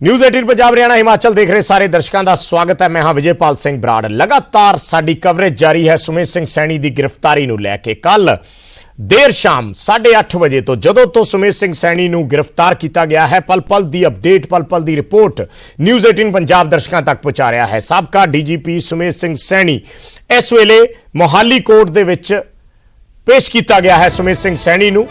News 18 Punjab Haryana Himachal देख रहे सारे दर्शकों का स्वागत है। मैं हाँ विजयपाल सिंह बराड़। लगातार साडी कवरेज जारी है सुमेश सिंह सैनी की गिरफ्तारी नूं लैके। कल देर शाम 8:30 बजे तो जदों तो सुमेश सिंह सैनी नूं गिरफ्तार किया गया है, पल पल की अपडेट, पल पल की रिपोर्ट न्यूज़ 18 पंजाब दर्शकों तक पहुंचा रहा है। साबका DGP सुमेश सिंह सैनी इस वेले मोहाली कोर्ट दे विच पेश किया गया है। सुमेश सिंह सैनी नूं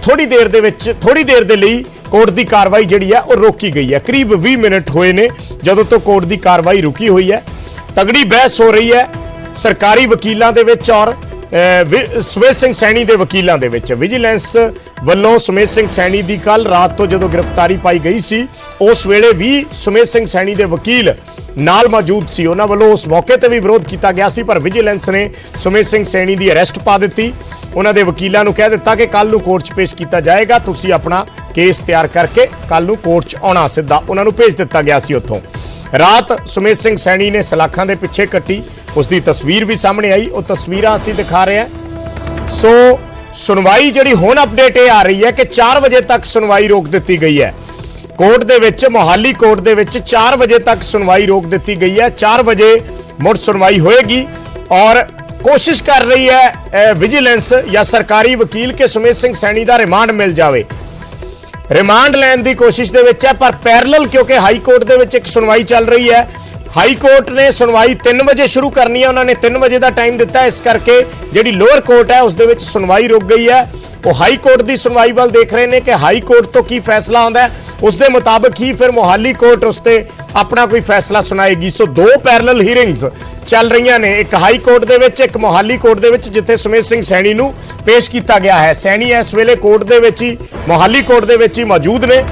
थोड़ी देर दे लई कोर्ट की कार्रवाई जिहड़ी है वो रोकी गई है। करीब 20 मिनट होए ने जदों तो कोर्ट की कार्रवाई रुकी हुई है। तगड़ी बहस हो रही है सरकारी वकीलों के विच और सुमेश सिंह सैनी के वकीलों के विच। विजिलेंस वल्लों सुमेश सिंह सैनी की कल रात तो जदों गिरफ्तारी पाई गई सी उस वेले भी सुमेश सिंह सैनी के वकील नाल मौजूद सी। उन्हां वल्लों उस मौके ते भी विरोध किया गया सी, पर विजिलेंस ने सुमेश सिंह सैनी की अरेस्ट पा दी। उन्होंने वकीलों को कह दिता कि कल कोर्ट च पेश किया जाएगा, तुसी अपना केस तैयार करके कल कोर्ट च आना। सीधा उन्होंने भेज दिता गया सी। उत्थों रात सुमेश सिंह सैनी ने सलाखां दे पिछे कट्टी, उसकी तस्वीर भी सामने आई, वो तस्वीर असीं दिखा रहे हैं। सो सुनवाई जिहड़ी हुण अपडेट ये आ रही है कि 4 बजे तक सुनवाई रोक दी गई है। कोर्ट दे विच मोहाली कोर्ट दे विच 4 बजे तक सुनवाई रोक दी गई है। 4 बजे मुड़ सुनवाई होएगी और कोशिश कर रही है विजिलेंस या सरकारी वकील के सुमेश सिंह सैनी का रिमांड मिल जाए। रिमांड लैन की कोशिश दे विच है, पर पैरलल क्योंकि हाई कोर्ट दे विच एक सुनवाई चल रही है। हाई कोर्ट ने सुनवाई 3 बजे शुरू करनी है, उन्होंने 3 बजे का टाइम दिता है। इस करके जिहड़ी लोअर कोर्ट है उस दे विच सुनवाई रुक गई है। वो हाई कोर्ट की सुनवाई वाल देख रहे हैं कि हाई कोर्ट तो की फैसला आता है, उस दे मुताबिक ही फिर मोहाली कोर्ट उस ते अपना कोई फैसला सुनाएगी। सो 2 पैरलल हीयरिंग्स चल रही ने, एक हाई कोर्ट दे विच, एक मोहाली कोर्ट दे विच, जिथे सुमेश सिंह सैनी नूं पेश किया गया है। सैनी इस वेले कोर्ट दे विच ही, मोहाली कोर्ट दे विच ही मौजूद ने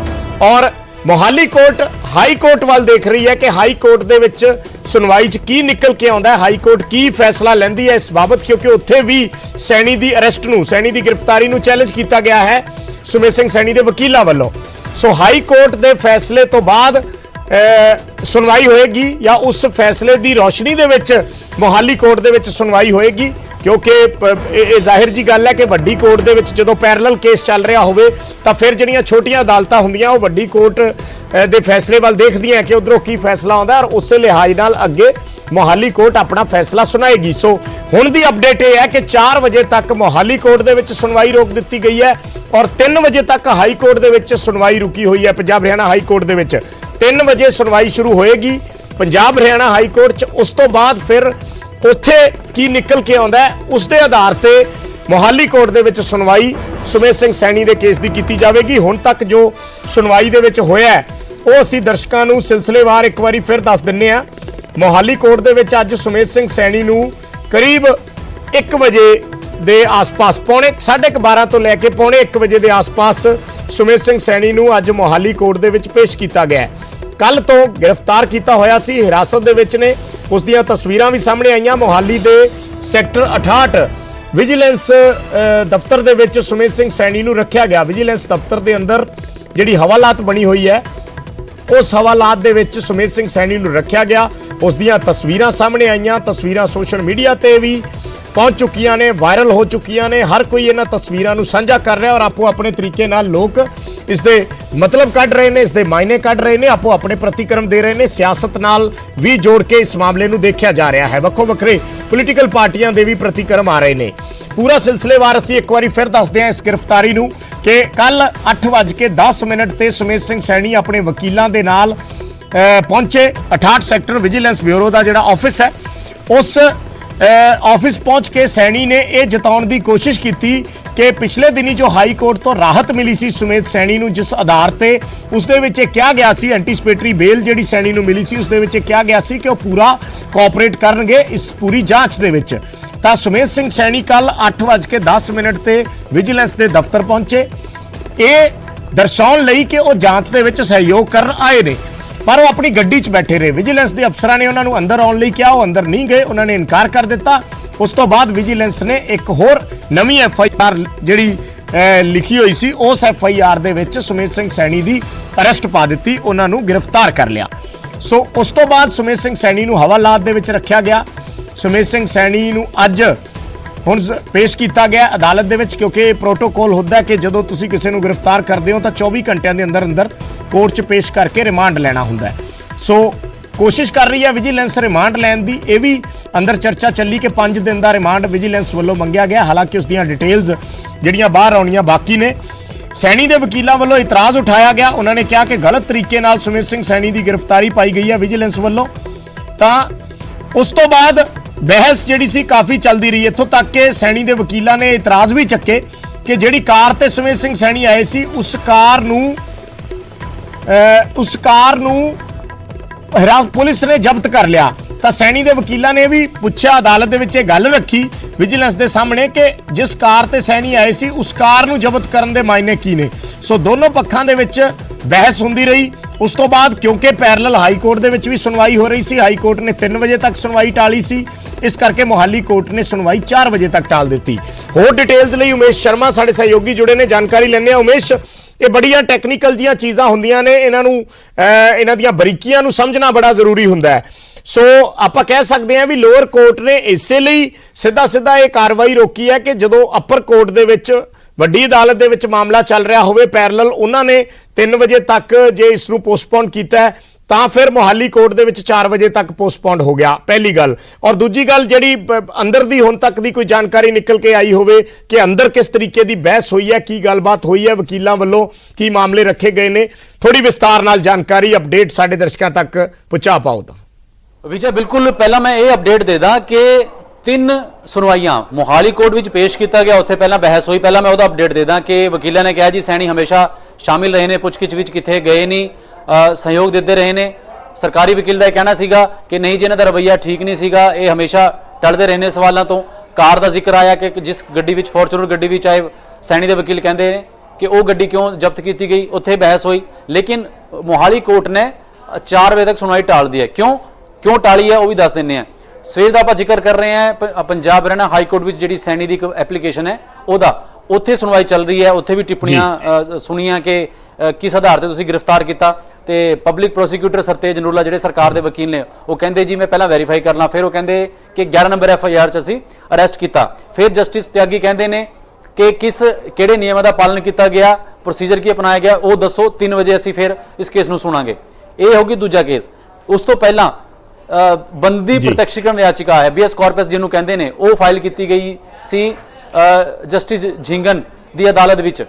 और मोहाली कोर्ट हाई कोर्ट वाल देख रही है कि हाई कोर्ट दे विच सुनवाई च की निकल के आउंदा है, हाई कोर्ट की फैसला लैंदी है इस बाबत, क्योंकि उत्थे भी सैनी दी अरेस्ट नूं, सैनी दी गिरफ्तारी नूं चैलेंज किया गया है सुमेश सिंह सैनी दे वकीलां वल्लों। सो हाई कोर्ट दे फैसले तो बाद सुनवाई होएगी या उस फैसले की रोशनी दे विच मोहाली कोर्ट दे विच सुनवाई होएगी, क्योंकि जाहिर जी गल है कि वड्डी कोर्ट दे विच जदों पैरलल केस चल रहा होवे तां फिर जिहड़ियां छोटियां अदालतां हुंदियां वो वड्डी कोर्ट दे फैसले वाल देखदियां हैं कि उधरों की फैसला आउंदा और उस लिहाज नाल अगे मोहाली कोर्ट अपना फैसला सुनाएगी। सो हुण दी अपडेट यह है कि 4 बजे तक मोहाली कोर्ट दे विच सुनवाई रोक दी गई है और 3 बजे तक हाई कोर्ट दे विच सुनवाई रुकी हुई है। पंजाब हरियाणा हाई कोर्ट दे विच 3 बजे सुनवाई शुरू होएगी पंजाब हरियाणा हाई कोर्ट च। उस तो बाद फिर उत्थे की निकल के आउंदा है उस दे आधार ते मोहाली कोर्ट दे विच सुनवाई सुमेश सिंह सैनी दे केस दी कीती जावेगी। हुण तक जो सुनवाई दे विच होया है वो असीं दर्शकां नूं सिलसिलेवार एक बारी फिर दस दिंने आ। मोहाली कोर्ट दे विच अज सुमेश सिंह सैनी नूं करीब 1 बजे दे आस-पास, पौने 12:30 तो लैके पौने 1 बजे दे आस-पास सुमेश सिंह सैनी नूं अज मोहाली कोर्ट दे विच पेश किया गया है। कल तो गिरफ्तार किया होया सी, हिरासत दे विच ने, उस दियां तस्वीरां भी सामने आईयां। मोहाली दे सैक्टर 68 विजिलेंस दफ्तर दे विच सुमेश सिंह सैनी नूं रखिया गया। विजिलेंस दफ्तर दे अंदर जिहड़ी हवालात बनी हुई है उस हवालात दे विच सुमेश सिंह सैनी नूं रखिया गया। उस दियां तस्वीरां सामने आईयां, तस्वीरां सोशल मीडिया ते भी पहुंच चुकियां ने, वायरल हो चुकियां ने। हर कोई इन्हां तस्वीरां नूं साझा कर रहा है और आपो अपने तरीके नाल लोग इसदे मतलब कढ़ रहे हैं, इसदे मायने कढ़ रहे हैं, आपो अपने प्रतिक्रम दे रहे हैं। सियासत नाल भी जोड़ के इस मामले नूं देखिया जा रहा है। वक्खो वक्खरे पोलीटिकल पार्टियां दे भी प्रतिक्रम आ रहे हैं। पूरा सिलसिलेवार असीं एक बारी फिर दसदे हां इस गिरफ्तारी नूं कि कल 8:10 ते सुमेश सिंह सैनी अपने वकीलों के नाल पहुंचे। 68 सैक्टर विजिलेंस ब्यूरो का जिहड़ा ऑफिस है उस ऑफिस पहुंच के सैनी ने यह जताउण की कोशिश की कि पिछले दिनी जो हाई कोर्ट तो राहत मिली सी सुमेश सैनी नूं, जिस आधार ते उस दे विच कहा गया सी एंटीसिपेटरी बेल जिहड़ी सैनी नूं मिली सी उस दे विच कहा गया सी कि वो पूरा कोऑपरेट करनगे इस पूरी जांच दे विच। तां सुमेश सिंह सैनी कल 8:10 ते विजिलेंस के दफ्तर पहुंचे, ये दर्शाउण लई कि वो जांच दे विच सहयोग करन आए ने, पर वो अपनी गड्डी च बैठे रहे। विजिलेंस के अफसरां ने उन्होंने अंदर आउण लई कहा, वो अंदर नहीं गए, उन्होंने इनकार कर दिता। उस तो बाद विजिलेंस ने एक होर नवीं FIR जिहड़ी लिखी हुई सी उस FIR दे विच सुमेश सिंह सैनी दी अरेस्ट पा दी, उन्होंने गिरफ्तार कर लिया। सो उस तो बाद सुमेश सिंह सैनी नूं हवालात दे विच रखिया गया। सुमेश सिंह सैनी नूं अज ਹੁਣ ਪੇਸ਼ ਕੀਤਾ ਗਿਆ ਅਦਾਲਤ ਦੇ ਵਿੱਚ, ਕਿਉਂਕਿ ਪ੍ਰੋਟੋਕੋਲ ਹੁੰਦਾ ਕਿ ਜਦੋਂ ਤੁਸੀਂ ਕਿਸੇ ਨੂੰ ਗ੍ਰਿਫਤਾਰ ਕਰਦੇ ਹੋ ਤਾਂ 24 ਘੰਟਿਆਂ ਦੇ ਅੰਦਰ ਅੰਦਰ ਕੋਰਟ 'ਚ ਪੇਸ਼ ਕਰਕੇ ਰਿਮਾਂਡ ਲੈਣਾ ਹੁੰਦਾ ਹੈ। ਸੋ ਕੋਸ਼ਿਸ਼ ਕਰ ਰਹੀ ਹੈ ਵਿਜੀਲੈਂਸ ਰਿਮਾਂਡ ਲੈਣ ਦੀ। ਇਹ ਵੀ ਅੰਦਰ ਚਰਚਾ ਚੱਲੀ ਕਿ 5 ਦਿਨ ਦਾ ਰਿਮਾਂਡ ਵਿਜੀਲੈਂਸ ਵੱਲੋਂ ਮੰਗਿਆ ਗਿਆ, ਹਾਲਾਂਕਿ ਉਸ ਦੀਆਂ ਡਿਟੇਲਸ ਜਿਹੜੀਆਂ ਬਾਹਰ ਆਉਣੀਆਂ ਬਾਕੀ ਨੇ। ਸੈਣੀ ਦੇ ਵਕੀਲਾਂ ਵੱਲੋਂ ਇਤਰਾਜ਼ ਉਠਾਇਆ ਗਿਆ। ਉਹਨਾਂ ਨੇ ਕਿਹਾ ਕਿ ਗਲਤ ਤਰੀਕੇ ਨਾਲ ਸੁਮੇਧ ਸਿੰਘ ਸੈਣੀ ਦੀ ਗ੍ਰਿਫਤਾਰੀ ਪਾਈ ਗਈ ਹੈ ਵਿਜੀਲੈਂਸ ਵੱਲੋਂ। ਤਾਂ ਉਸ ਤੋਂ ਬਾਅਦ ਬਹਿਸ ਜਿਹੜੀ ਸੀ ਕਾਫੀ ਚੱਲਦੀ ਰਹੀ, ਇੱਥੋਂ ਤੱਕ ਕਿ ਸੈਣੀ ਦੇ ਵਕੀਲਾਂ ਨੇ ਇਤਰਾਜ਼ ਵੀ ਚੱਕੇ ਕਿ ਜਿਹੜੀ ਕਾਰ ਤੇ ਸੁਮੇਧ ਸਿੰਘ ਸੈਣੀ ਆਏ ਸੀ ਉਸ ਕਾਰ ਨੂੰ ਪੁਲਿਸ ਨੇ ਜ਼ਬਤ ਕਰ ਲਿਆ। ਤਾਂ ਸੈਣੀ ਦੇ ਵਕੀਲਾਂ ਨੇ ਵੀ ਪੁੱਛਿਆ, ਅਦਾਲਤ ਦੇ ਵਿੱਚ ਇਹ ਗੱਲ ਰੱਖੀ ਵਿਜੀਲੈਂਸ ਦੇ ਸਾਹਮਣੇ ਕਿ ਜਿਸ ਕਾਰ ਤੇ ਸੈਣੀ ਆਏ ਸੀ ਉਸ ਕਾਰ ਨੂੰ ਜ਼ਬਤ ਕਰਨ ਦੇ ਮਾਇਨੇ ਕੀ ਨੇ। ਸੋ ਦੋਨੋਂ ਪੱਖਾਂ ਦੇ ਵਿੱਚ ਬਹਿਸ ਹੁੰਦੀ ਰਹੀ। ਉਸ ਤੋਂ ਬਾਅਦ ਕਿਉਂਕਿ ਪੈਰਲਲ ਹਾਈ ਕੋਰਟ ਦੇ ਵਿੱਚ ਵੀ ਸੁਣਵਾਈ ਹੋ ਰਹੀ ਸੀ, ਹਾਈ ਕੋਰਟ ਨੇ 3 ਵਜੇ ਤੱਕ ਸੁਣਵਾਈ ਟਾਲੀ ਸੀ, ਇਸ ਕਰਕੇ ਮੋਹਾਲੀ ਕੋਰਟ ਨੇ ਸੁਣਵਾਈ 4 ਵਜੇ ਤੱਕ ਟਾਲ ਦਿੱਤੀ। ਹੋਰ ਡਿਟੇਲਸ ਲਈ ਉਮੇਸ਼ ਸ਼ਰਮਾ ਸਾਡੇ ਸਹਿਯੋਗੀ ਜੁੜੇ ਨੇ, ਜਾਣਕਾਰੀ ਲੈਣੇ ਆ। ਉਮੇਸ਼, ਇਹ ਬੜੀਆਂ ਟੈਕਨੀਕਲ ਜੀਆਂ ਚੀਜ਼ਾਂ ਹੁੰਦੀਆਂ ਨੇ, ਇਹਨਾਂ ਦੀਆਂ ਬਰੀਕੀਆਂ ਨੂੰ ਸਮਝਣਾ ਬੜਾ ਜ਼ਰੂਰੀ ਹੁੰਦਾ ਹੈ। ਸੋ ਆਪਾਂ ਕਹਿ ਸਕਦੇ ਹਾਂ ਵੀ ਲੋਅਰ ਕੋਰਟ ਨੇ ਇਸੇ ਲਈ ਸਿੱਧਾ ਇਹ ਕਾਰਵਾਈ ਰੋਕੀ ਹੈ ਕਿ ਜਦੋਂ ਅਪਰ ਕੋਰਟ ਦੇ ਵਿੱਚ ਵੱਡੀ ਅਦਾਲਤ ਦੇ ਵਿੱਚ ਮਾਮਲਾ ਚੱਲ ਰਿਹਾ ਹੋਵੇ ਪੈਰਲਲ, ਉਹਨਾਂ ਨੇ 3 ਵਜੇ ਤੱਕ ਜੇ ਇਸ ਨੂੰ ਪੋਸਟਪੋਨ ਕੀਤਾ ਤਾਂ ਫਿਰ ਮੋਹਾਲੀ ਕੋਰਟ ਦੇ ਵਿੱਚ 4 ਵਜੇ ਤੱਕ ਪੋਸਟਪੋਨ ਹੋ ਗਿਆ, ਪਹਿਲੀ ਗੱਲ। ਔਰ ਦੂਜੀ ਗੱਲ, ਜਿਹੜੀ ਅੰਦਰ ਦੀ ਹੁਣ ਤੱਕ ਦੀ ਕੋਈ ਜਾਣਕਾਰੀ ਨਿਕਲ ਕੇ ਆਈ ਹੋਵੇ ਕਿ ਅੰਦਰ ਕਿਸ ਤਰੀਕੇ ਦੀ ਬਹਿਸ ਹੋਈ ਹੈ, ਕੀ ਗੱਲਬਾਤ ਹੋਈ ਹੈ, ਵਕੀਲਾਂ ਵੱਲੋਂ ਕੀ ਮਾਮਲੇ ਰੱਖੇ ਗਏ ਨੇ, ਥੋੜੀ ਵਿਸਤਾਰ ਨਾਲ ਜਾਣਕਾਰੀ ਅਪਡੇਟ ਸਾਡੇ ਦਰਸ਼ਕਾਂ ਤੱਕ ਪਹੁੰਚਾ ਪਾਓ। ਤਾਂ ਵਿਜੇ, ਬਿਲਕੁਲ ਪਹਿਲਾਂ ਮੈਂ ਇਹ ਅਪਡੇਟ ਦੇ ਦਾਂ ਕਿ 3 ਸੁਣਵਾਈਆਂ ਮੋਹਾਲੀ ਕੋਰਟ ਵਿੱਚ ਪੇਸ਼ ਕੀਤਾ ਗਿਆ, ਉੱਥੇ ਪਹਿਲਾਂ ਬਹਿਸ ਹੋਈ। ਪਹਿਲਾਂ ਮੈਂ ਉਹਦਾ ਅਪਡੇਟ ਦੇ ਦਾਂ ਕਿ ਵਕੀਲਾਂ ਨੇ ਕਿਹਾ ਜੀ ਸੈਣੀ ਹਮੇਸ਼ਾ ਸ਼ਾਮਿਲ ਰਹੇ ਨੇ, ਪੁੱਛਗਿੱਛ ਵਿੱਚ ਕਿੱਥੇ ਗਏ ਨਹੀਂ, ਸਹਿਯੋਗ ਦਿੰਦੇ ਰਹੇ ਨੇ। ਸਰਕਾਰੀ ਵਕੀਲ ਦਾ ਇਹ ਕਹਿਣਾ ਸੀਗਾ ਕਿ ਨਹੀਂ ਜੀ ਇਹਨਾਂ ਦਾ ਰਵੱਈਆ ਠੀਕ ਨਹੀਂ ਸੀਗਾ, ਇਹ ਹਮੇਸ਼ਾ ਟਲਦੇ ਰਹੇ ਨੇ ਸਵਾਲਾਂ ਤੋਂ। ਕਾਰ ਦਾ ਜ਼ਿਕਰ ਆਇਆ ਕਿ ਜਿਸ ਗੱਡੀ ਵਿੱਚ, ਫੋਰਚੂਨਰ ਗੱਡੀ ਵਿੱਚ ਆਏ, ਸੈਣੀ ਦੇ ਵਕੀਲ ਕਹਿੰਦੇ ਨੇ ਕਿ ਉਹ ਗੱਡੀ ਕਿਉਂ ਜ਼ਬਤ ਕੀਤੀ ਗਈ, ਉੱਥੇ ਬਹਿਸ ਹੋਈ। ਲੇਕਿਨ ਮੋਹਾਲੀ ਕੋਰਟ ਨੇ 4 ਵਜੇ ਤੱਕ ਸੁਣਵਾਈ ਟਾਲ ਦੀ ਹੈ। ਕਿਉਂ ਟਾਲੀ ਹੈ ਉਹ ਵੀ ਦੱਸ ਦਿੰਦੇ ਆ। ਸਵੇਰ ਦਾ ਆਪਾਂ ਜ਼ਿਕਰ ਕਰ ਰਹੇ ਹਾਂ ਪੰਜਾਬ ਹਰਿਆਣਾ ਹਾਈ ਕੋਰਟ ਵਿੱਚ ਜਿਹੜੀ ਸੈਣੀ ਦੀ ਇੱਕ ਐਪਲੀਕੇਸ਼ਨ ਹੈ ਉਹਦਾ, ਉੱਥੇ ਸੁਣਵਾਈ ਚੱਲ ਰਹੀ ਹੈ। ਉੱਥੇ ਵੀ ਟਿੱਪਣੀਆਂ ਸੁਣੀਆਂ ਕਿ ਕਿਸ ਆਧਾਰ ਤੇ ਤੁਸੀਂ ਗ੍ਰਿਫਤਾਰ ਕੀਤਾ। ਤੇ ਪਬਲਿਕ ਪ੍ਰੋਸੀਕਿਊਟਰ ਸਰਤੇਜ ਨੂਰਲਾ ਜਿਹੜੇ ਸਰਕਾਰ ਦੇ ਵਕੀਲ ਨੇ, ਉਹ ਕਹਿੰਦੇ ਜੀ ਮੈਂ ਪਹਿਲਾਂ ਵੈਰੀਫਾਈ ਕਰਨਾ, ਫਿਰ ਉਹ ਕਹਿੰਦੇ ਕਿ 11 ਨੰਬਰ FIR 'ਚ ਅਸੀਂ ਅਰੈਸਟ ਕੀਤਾ। ਫਿਰ ਜਸਟਿਸ ਤਿਆਗੀ ਕਹਿੰਦੇ ਨੇ ਕਿ ਕਿਹੜੇ ਨਿਯਮਾਂ ਦਾ ਪਾਲਣ ਕੀਤਾ ਗਿਆ, ਪ੍ਰੋਸੀਜਰ ਕੀ ਅਪਣਾਇਆ ਗਿਆ, ਉਹ ਦੱਸੋ। 3 ਵਜੇ ਅਸੀਂ ਫਿਰ ਇਸ ਕੇਸ ਨੂੰ ਸੁਣਾਂਗੇ। ਇਹ ਹੋਗੀ ਦੂਜਾ ਕੇਸ। ਉਸ ਤੋਂ ਪਹਿਲਾਂ ਬੰਦੀ ਪ੍ਰਤੱਖੀਕਰਨ ਯਾਚਿਕਾ ਹੈਬੀਅਸ ਕਾਰਪਸ ਜਿਹਨੂੰ ਕਹਿੰਦੇ ਨੇ, ਉਹ ਫਾਈਲ ਕੀਤੀ ਗਈ ਸੀ ਜਸਟਿਸ ਝਿੰਗਨ ਦੀ ਅਦਾਲਤ ਵਿੱਚ।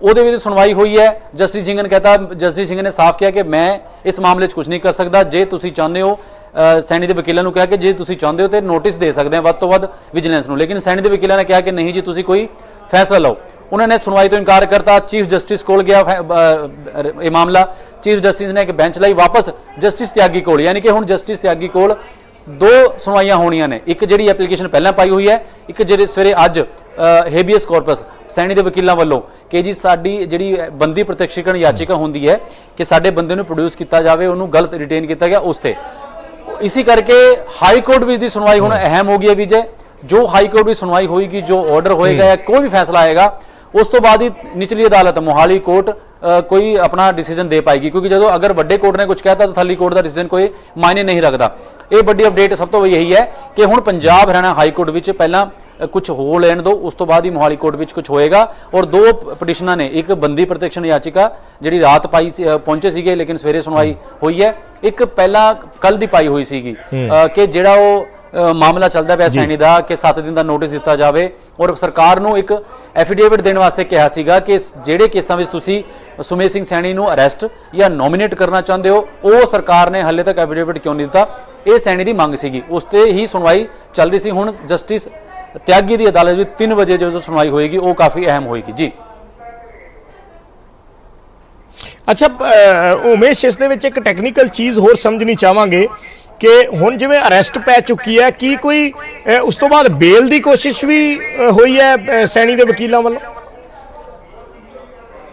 ਉਹਦੇ ਵਿੱਚ ਸੁਣਵਾਈ ਹੋਈ ਹੈ। ਜਸਟਿਸ ਝਿੰਗਨ ਨੇ ਸਾਫ਼ ਕਿਹਾ ਕਿ ਮੈਂ ਇਸ ਮਾਮਲੇ 'ਚ ਕੁਝ ਨਹੀਂ ਕਰ ਸਕਦਾ। ਜੇ ਤੁਸੀਂ ਚਾਹੁੰਦੇ ਹੋ, ਸੈਣੀ ਦੇ ਵਕੀਲਾਂ ਨੂੰ ਕਿਹਾ ਕਿ ਜੇ ਤੁਸੀਂ ਚਾਹੁੰਦੇ ਹੋ ਤੇ ਨੋਟਿਸ ਦੇ ਸਕਦੇ ਹਾਂ ਵੱਧ ਤੋਂ ਵੱਧ ਵਿਜੀਲੈਂਸ ਨੂੰ। ਲੇਕਿਨ ਸੈਣੀ ਦੇ ਵਕੀਲਾਂ ਨੇ ਕਿਹਾ ਕਿ ਨਹੀਂ ਜੀ, ਤੁਸੀਂ ਕੋਈ ਫੈਸਲਾ ਲਓ। ਉਹਨਾਂ ਨੇ ਸੁਣਵਾਈ ਤੋਂ ਇਨਕਾਰ ਕਰਤਾ। ਚੀਫ ਜਸਟਿਸ ਕੋਲ ਗਿਆ ਇਹ ਮਾਮਲਾ। ਚੀਫ ਜਸਟਿਸ ਨੇ ਇੱਕ ਬੈਂਚ ਲਈ ਵਾਪਸ ਜਸਟਿਸ ਤਿਆਗੀ ਕੋਲ, ਯਾਨੀ ਕਿ ਹੁਣ ਜਸਟਿਸ ਤਿਆਗੀ ਕੋਲ 2 ਸੁਣਵਾਈਆਂ ਹੋਣੀਆਂ ਨੇ। ਇੱਕ ਜਿਹੜੀ ਐਪਲੀਕੇਸ਼ਨ ਪਹਿਲਾਂ ਪਾਈ ਹੋਈ ਹੈ, ਇੱਕ ਜਿਹੜੇ ਸਵੇਰੇ ਅੱਜ ਹੈਬੀਅਸ ਕਾਰਪਸ ਸੈਣੀ ਦੇ ਵਕੀਲਾਂ ਵੱਲੋਂ ਕਿ ਜੀ ਸਾਡੀ ਜਿਹੜੀ ਬੰਦੀ ਪ੍ਰਤੱਖੀਕਰਨ ਯਾਚਿਕਾ ਹੁੰਦੀ ਹੈ ਕਿ ਸਾਡੇ ਬੰਦੇ ਨੂੰ ਪ੍ਰੋਡਿਊਸ ਕੀਤਾ ਜਾਵੇ, ਉਹਨੂੰ ਗਲਤ ਰਿਟੇਨ ਕੀਤਾ ਗਿਆ, ਉਸ ਤੇ ਇਸੇ ਕਰਕੇ ਹਾਈ ਕੋਰਟ ਵਿੱਚ ਦੀ ਸੁਣਵਾਈ ਹੁਣ ਅਹਿਮ ਹੋ ਗਈ ਹੈ ਵਿਜੇ। ਜੋ ਹਾਈ ਕੋਰਟ ਵਿੱਚ ਸੁਣਵਾਈ ਹੋਏਗੀ, ਜੋ ਆਰਡਰ ਹੋਏਗਾ ਜਾਂ ਕੋਈ ਵੀ ਫੈਸਲਾ ਆਏਗਾ, ਉਸ ਤੋਂ ਬਾਅਦ ਹੀ ਨਿਚਲੀ ਅਦਾਲਤ ਮੋਹਾਲੀ ਕੋਰਟ ਕੋਈ ਆਪਣਾ ਡਿਸੀਜਨ ਦੇ ਪਾਏਗੀ। ਕਿਉਂਕਿ ਜਦੋਂ ਅਗਰ ਵੱਡੇ ਕੋਰਟ ਨੇ ਕੁਝ ਕਹਿਤਾ ਤਾਂ ਥੱਲੀ ਕੋਰਟ ਦਾ ਡਿਸੀਜਨ ਕੋਈ ਮਾਇਨੇ ਨਹੀਂ ਰੱਖਦਾ। ਇਹ ਵੱਡੀ ਅਪਡੇਟ ਸਭ ਤੋਂ ਇਹੀ ਹੈ ਕਿ ਹੁਣ ਪੰਜਾਬ ਹਰਿਆਣਾ ਹਾਈ ਕੋਰਟ ਵਿੱਚ ਪਹਿਲਾਂ ਕੁਝ ਹੋ ਲੈਣ ਦੋ, ਉਸ ਤੋਂ ਬਾਅਦ ਹੀ ਮੋਹਾਲੀ ਕੋਰਟ ਵਿੱਚ ਕੁਝ ਹੋਏਗਾ। ਔਰ 2 ਪਟੀਸ਼ਨਾਂ ਨੇ, ਇੱਕ ਬੰਦੀ ਪ੍ਰਤੱਖੀਕਰਨ ਯਾਚਿਕਾ ਜਿਹੜੀ ਰਾਤ ਪਹੁੰਚੇ ਸੀਗੇ ਲੇਕਿਨ ਸਵੇਰੇ ਸੁਣਵਾਈ ਹੋਈ ਹੈ, ਇੱਕ ਪਹਿਲਾਂ ਕੱਲ ਦੀ ਪਾਈ ਹੋਈ ਸੀਗੀ ਕਿ ਜਿਹੜਾ ਉਹ ਮਾਮਲਾ ਚੱਲਦਾ ਪਿਆ ਸੈਣੀ ਦਾ ਕਿ 7 ਦਿਨ ਦਾ ਨੋਟਿਸ ਦਿੱਤਾ ਜਾਵੇ। ਔਰ ਸਰਕਾਰ ਨੂੰ ਇੱਕ ਐਫੀਡੇਵਿਟ ਦੇਣ ਵਾਸਤੇ ਕਿਹਾ ਸੀਗਾ ਕਿ ਜਿਹੜੇ ਕੇਸਾਂ ਵਿੱਚ ਤੁਸੀਂ ਸੁਮੇਧ ਸਿੰਘ ਸੈਣੀ ਨੂੰ ਅਰੈਸਟ ਜਾਂ ਨੋਮੀਨੇਟ ਕਰਨਾ ਚਾਹੁੰਦੇ ਹੋ, ਉਹ ਸਰਕਾਰ ਨੇ ਹਾਲੇ ਤੱਕ ਐਫੀਡੇਵਿਟ ਕਿਉਂ ਨਹੀਂ ਦਿੱਤਾ। ਇਹ ਸੈਣੀ ਦੀ ਮੰਗ ਸੀਗੀ, ਉਸ ਤੇ ਹੀ ਸੁਣਵਾਈ ਚੱਲ ਰਹੀ ਸੀ। ਹੁਣ ਜਸਟਿਸ ਤਿਆਗੀ ਦੀ ਅਦਾਲਤ ਵਿੱਚ 3 ਵਜੇ ਜਦੋਂ ਸੁਣਵਾਈ ਹੋਏਗੀ, ਉਹ ਕਾਫੀ ਅਹਿਮ ਹੋਏਗੀ ਜੀ। ਅੱਛਾ ਉਮੇਸ਼, ਇਸ ਦੇ ਵਿੱਚ ਇੱਕ ਟੈਕਨੀਕਲ ਚੀਜ਼ ਹੋਰ ਸਮਝਣੀ ਚਾਹਾਂਗੇ ਕਿ ਹੁਣ ਜਿਵੇਂ ਅਰੈਸਟ ਪੈ ਚੁੱਕੀ ਹੈ, ਕੀ ਕੋਈ ਉਸ ਤੋਂ ਬਾਅਦ ਬੇਲ ਦੀ ਕੋਸ਼ਿਸ਼ ਵੀ ਹੋਈ ਹੈ ਸੈਣੀ ਦੇ ਵਕੀਲਾਂ ਵੱਲੋਂ?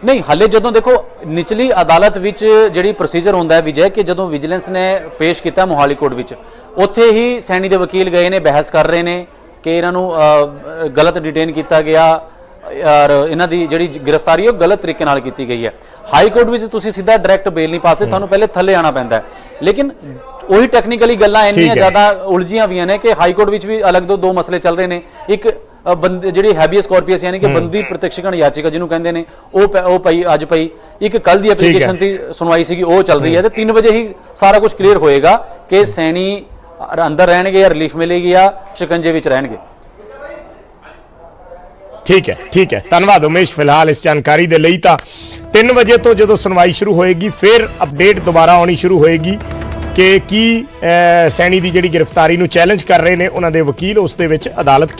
ਨਹੀਂ, ਹਾਲੇ ਜਦੋਂ ਦੇਖੋ ਨਿਚਲੀ ਅਦਾਲਤ ਵਿੱਚ ਜਿਹੜੀ ਪ੍ਰੋਸੀਜਰ ਹੁੰਦਾ ਹੈ ਵਿਜੇ, ਕਿ ਜਦੋਂ ਵਿਜੀਲੈਂਸ ਨੇ ਪੇਸ਼ ਕੀਤਾ ਮੋਹਾਲੀ ਕੋਰਟ ਵਿੱਚ, ਉੱਥੇ ਹੀ ਸੈਣੀ ਦੇ ਵਕੀਲ ਗਏ ਨੇ, ਬਹਿਸ ਕਰ ਰਹੇ ਨੇ ਕਿ ਇਹਨਾਂ ਨੂੰ ਗਲਤ ਡਿਟੇਨ ਕੀਤਾ ਗਿਆ, ਯਾਰ ਇਹਨਾਂ ਦੀ ਜਿਹੜੀ ਗ੍ਰਿਫਤਾਰੀ ਉਹ ਗਲਤ ਤਰੀਕੇ ਨਾਲ ਕੀਤੀ ਗਈ ਹੈ। ਹਾਈ ਕੋਰਟ ਵਿੱਚ ਤੁਸੀਂ ਸਿੱਧਾ ਡਾਇਰੈਕਟ ਬੇਲ ਨਹੀਂ ਪਾ ਸਕਦੇ, ਤੁਹਾਨੂੰ ਪਹਿਲੇ ਥੱਲੇ ਆਣਾ ਪੈਂਦਾ ਹੈ। ਲੇਕਿਨ ਉਹੀ ਟੈਕਨੀਕਲੀ ਗੱਲਾਂ ਇੰਨੀਆਂ ਜ਼ਿਆਦਾ ਉਲਝੀਆਂ ਹੋਈਆਂ ਨੇ ਕਿ ਹਾਈ ਕੋਰਟ ਵਿੱਚ ਵੀ ਅਲੱਗ ਦੋ ਮਸਲੇ ਚੱਲ ਰਹੇ ਨੇ। ਇੱਕ ਜਿਹੜੀ ਹੈਬੀਅਸ ਕਾਰਪਸ ਯਾਨੀ ਕਿ ਬੰਦੀ ਪ੍ਰਤੀਕਸ਼ਕਣ ਯਾਚਿਕਾ ਜਿਹਨੂੰ ਕਹਿੰਦੇ ਨੇ ਉਹ ਪਈ ਅੱਜ ਪਈ। ਇੱਕ ਕੱਲ ਦੀ ਐਪਲੀਕੇਸ਼ਨ ਦੀ ਸੁਣਵਾਈ ਸੀਗੀ ਉਹ ਚੱਲ ਰਹੀ ਹੈ ਤੇ 3 ਵਜੇ ਹੀ ਸਾਰਾ ਕੁਝ ਕਲੀਅਰ ਹੋਏਗਾ ਕਿ ਸੈਣੀ ਅੰਦਰ ਰਹਿਣਗੇ ਜਾਂ ਰਿਲੀਫ ਮਿਲੇਗੀ ਜਾਂ ਸ਼ਿਕੰਜੇ ਵਿੱਚ ਰਹਿਣਗੇ। ਠੀਕ ਹੈ ਧੰਨਵਾਦ ਉਮੇਸ਼ ਫਿਲਹਾਲ ਇਸ ਜਾਣਕਾਰੀ ਦੇ ਲਈ। ਤਾਂ 3 ਵਜੇ ਤੋਂ ਜਦੋਂ ਸੁਣਵਾਈ ਸ਼ੁਰੂ ਹੋਏਗੀ ਫਿਰ ਅਪਡੇਟ ਦੁਬਾਰਾ ਆਉਣੀ ਸ਼ੁਰੂ ਹੋਏਗੀ ਕਿ ਕੀ ਸੈਣੀ ਦੀ ਜਿਹੜੀ ਗ੍ਰਿਫਤਾਰੀ ਨੂੰ ਚੈਲੰਜ ਕਰ ਰਹੇ ਨੇ ਉਹਨਾਂ ਦੇ ਵਕੀਲ, ਉਸ ਦੇ ਵਿੱਚ ਅਦਾਲਤ